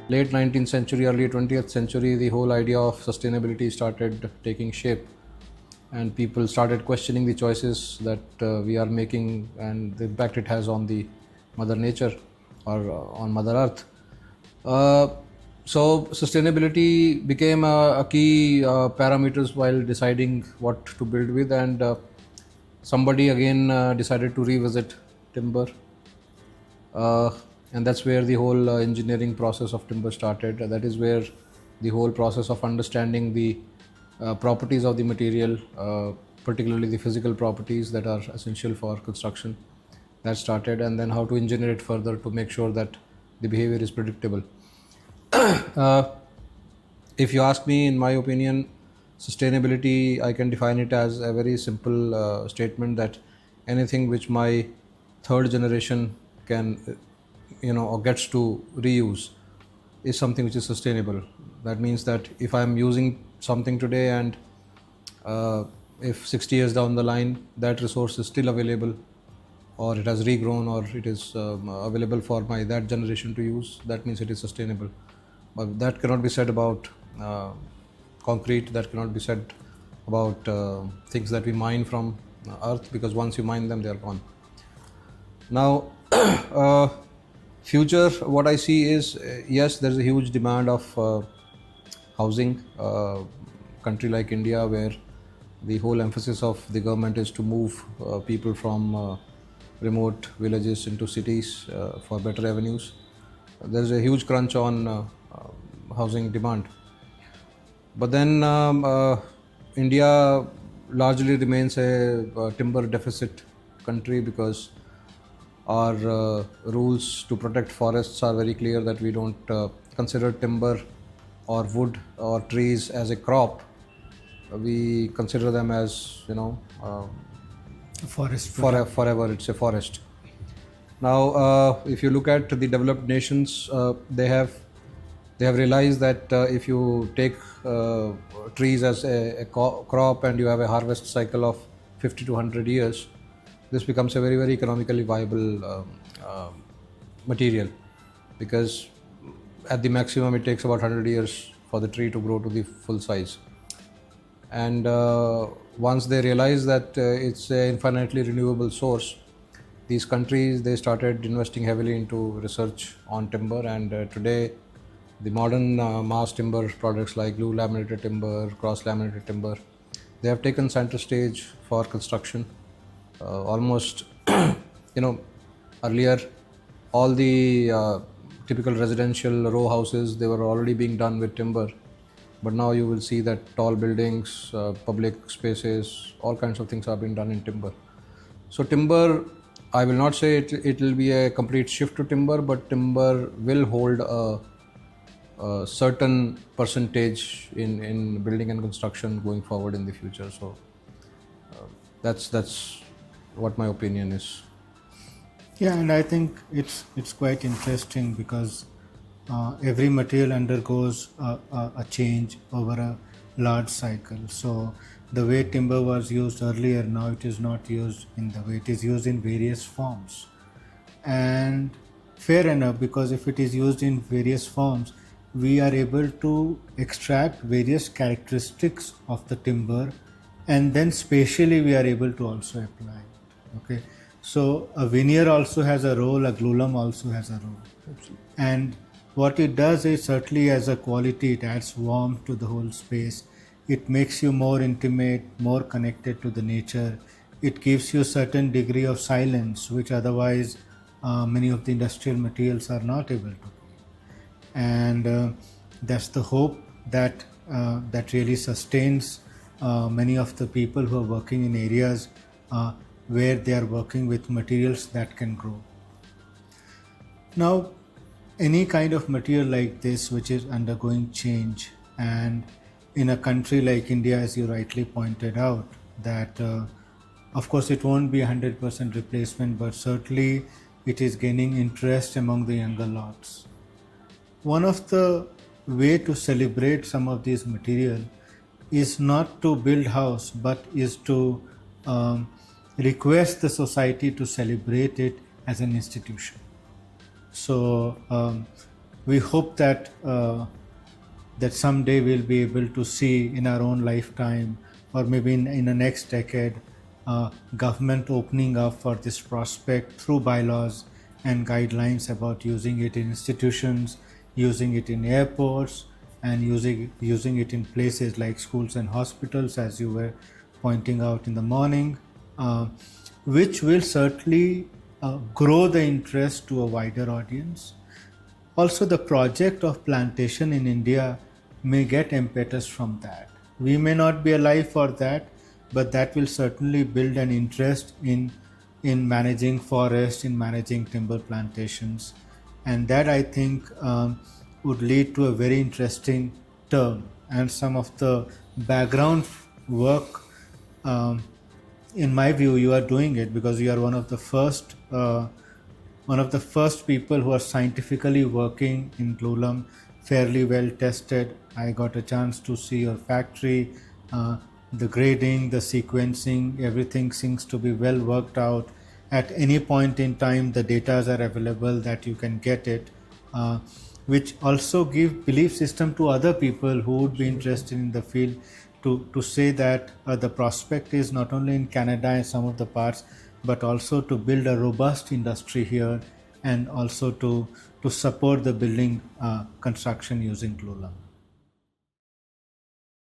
late 19th century, early 20th century, the whole idea of sustainability started taking shape, and people started questioning the choices that we are making and the impact it has on the mother nature or on mother earth. So sustainability became a key parameters while deciding what to build with, and somebody again decided to revisit timber, and that's where the whole engineering process of timber started. That is where the whole process of understanding the properties of the material, particularly the physical properties that are essential for construction, that started, and then how to engineer it further to make sure that the behavior is predictable. If you ask me, in my opinion, sustainability, I can define it as a very simple statement that anything which my third generation can, or gets to reuse is something which is sustainable. That means that if I'm using something today and if 60 years down the line that resource is still available, or it has regrown, or it is available for that generation to use, that means it is sustainable. But that cannot be said about concrete, that cannot be said about things that we mine from earth, because once you mine them, they are gone. Now, future, what I see is, yes, there is a huge demand of housing. Country like India, where the whole emphasis of the government is to move people from remote villages into cities for better avenues. There is a huge crunch on housing demand. But then India largely remains a timber deficit country, because our rules to protect forests are very clear that we don't consider timber or wood or trees as a crop. We consider them as, forest forever. It's a forest. Now, if you look at the developed nations, they have realized that if you take trees as a crop and you have a harvest cycle of 50 to 100 years, this becomes a very, very economically viable material, because at the maximum it takes about 100 years for the tree to grow to the full size. And once they realize that it's an infinitely renewable source, these countries, they started investing heavily into research on timber, and today the modern mass timber products like glue laminated timber, cross laminated timber, they have taken center stage for construction. Almost, earlier all the typical residential row houses, they were already being done with timber, but now you will see that tall buildings, public spaces, all kinds of things are being done in timber. So timber, I will not say it will be a complete shift to timber, but timber will hold a certain percentage in building and construction going forward in the future. So that's what my opinion is. Yeah, and I think it's quite interesting, because every material undergoes a change over a large cycle. So the way timber was used earlier, now it is not used in the way it is used in various forms. And fair enough, because if it is used in various forms, we are able to extract various characteristics of the timber, and then spatially we are able to also apply it. Okay, so a veneer also has a role, a glulam also has a role. Absolutely. And what it does is, certainly as a quality, it adds warmth to the whole space. It makes you more intimate, more connected to the nature. It gives you a certain degree of silence, which otherwise many of the industrial materials are not able to. And that's the hope that really sustains many of the people who are working in areas where they are working with materials that can grow. Now, any kind of material like this which is undergoing change, and in a country like India, as you rightly pointed out, that of course it won't be 100% replacement, but certainly it is gaining interest among the younger lots. One of the way to celebrate some of these material is not to build house, but is to request the society to celebrate it as an institution. So we hope that that someday we'll be able to see in our own lifetime, or maybe in the next decade, government opening up for this prospect through bylaws and guidelines about using it in institutions, using it in airports, and using it in places like schools and hospitals, as you were pointing out in the morning, which will certainly grow the interest to a wider audience. Also, the project of plantation in India may get impetus from that. We may not be alive for that, but that will certainly build an interest in managing forests, in managing timber plantations, and that I think would lead to a very interesting term. And some of the background work, in my view, you are doing it because you are one of the first people who are scientifically working in Glulam, fairly well tested. I got a chance to see your factory, the grading, the sequencing, everything seems to be well worked out. At any point in time, the data are available that you can get it, which also give belief system to other people who would be interested in the field to say that the prospect is not only in Canada and some of the parts, but also to build a robust industry here, and also to support the building construction using Glulam.